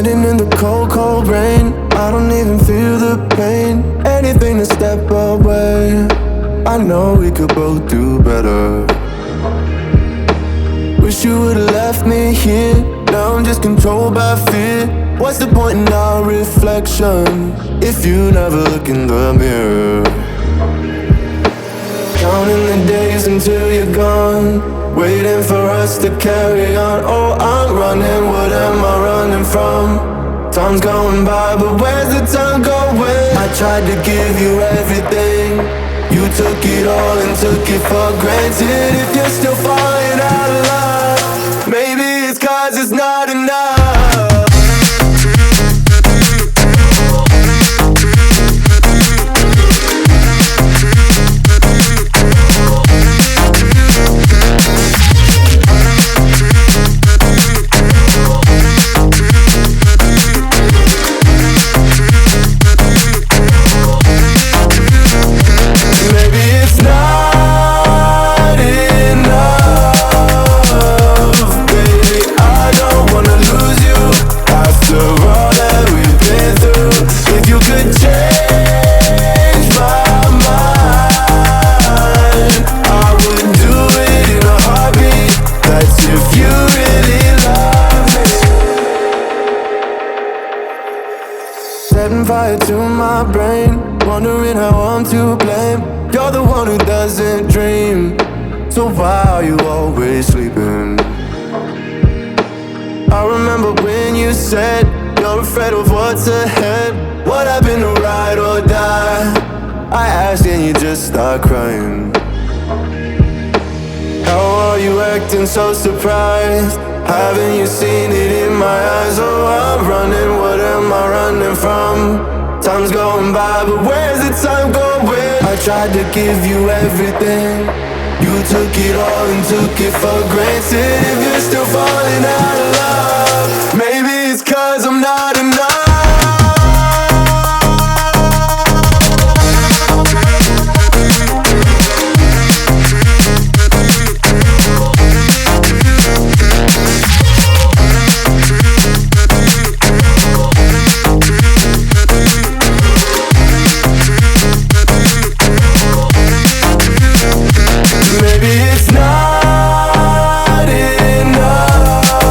Standing in the cold, cold rain, I don't even feel the pain. Anything to step away, I know we could both do better. Wish you would've left me here. Now I'm just controlled by fear. What's the point in our reflection if you never look in the mirror? Counting the days until you're gone, waiting for us to carry on. Oh, I'm running, what am I running from? Time's going by, but where's the time going? I tried to give you everything, you took it all and took it for granted. If you're still falling out of love, maybe it's 'cause it's not enough. Setting fire to my brain, wondering how I'm to blame. You're the one who doesn't dream, so why are you always sleeping? I remember when you said you're afraid of what's ahead. What happened to ride or die? I asked and you just start crying. How are you acting so surprised? Haven't you seen it in my eyes? Oh, I'm running, what am I running from? Time's going by, but where's the time going? I tried to give you everything, you took it all and took it for granted. If you're still falling out of love, maybe it's 'cause I'm not enough.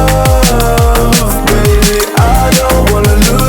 Enough, baby, I don't wanna lose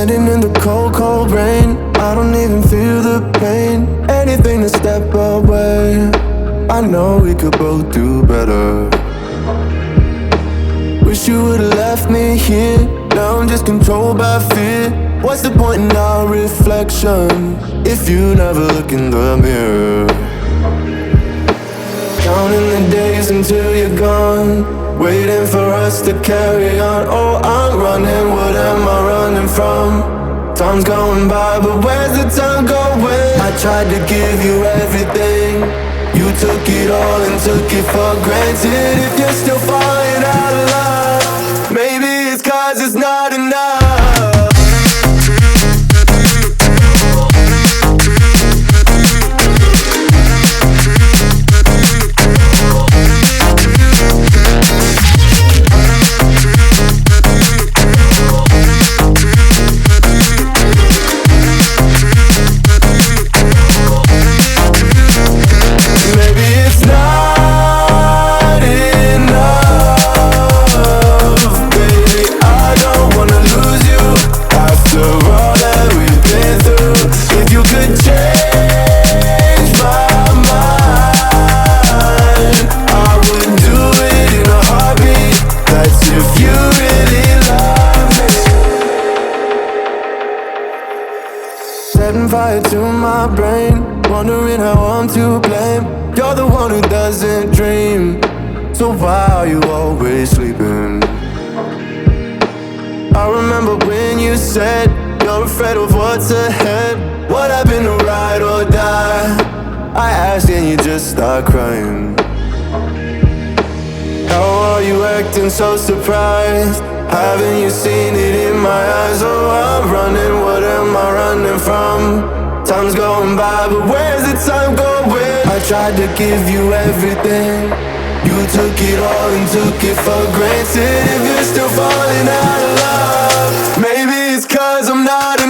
Standing in the cold, cold rain, I don't even feel the pain. Anything to step away, I know we could both do better. Wish you would've left me here. Now I'm just controlled by fear. What's the point in our reflection if you never look in the mirror? Counting the days until you're gone, waiting for us to carry on. Oh, I'm running, what am I running from? Time's going by, but where's the time going? I tried to give you everything, you took it all and took it for granted. If you're still falling out of love, maybe it's 'cause it's not enough. Setting fire to my brain, wondering how I'm to blame. You're the one who doesn't dream, so why are you always sleeping? I remember when you said you're afraid of what's ahead. What happened to ride or die? I asked and you just start crying. How are you acting so surprised? Haven't you seen it in my eyes? Oh, I'm running, what am I running from? Time's going by, but where's the time going? I tried to give you everything, you took it all and took it for granted. If you're still falling out of love, maybe it's 'cause I'm not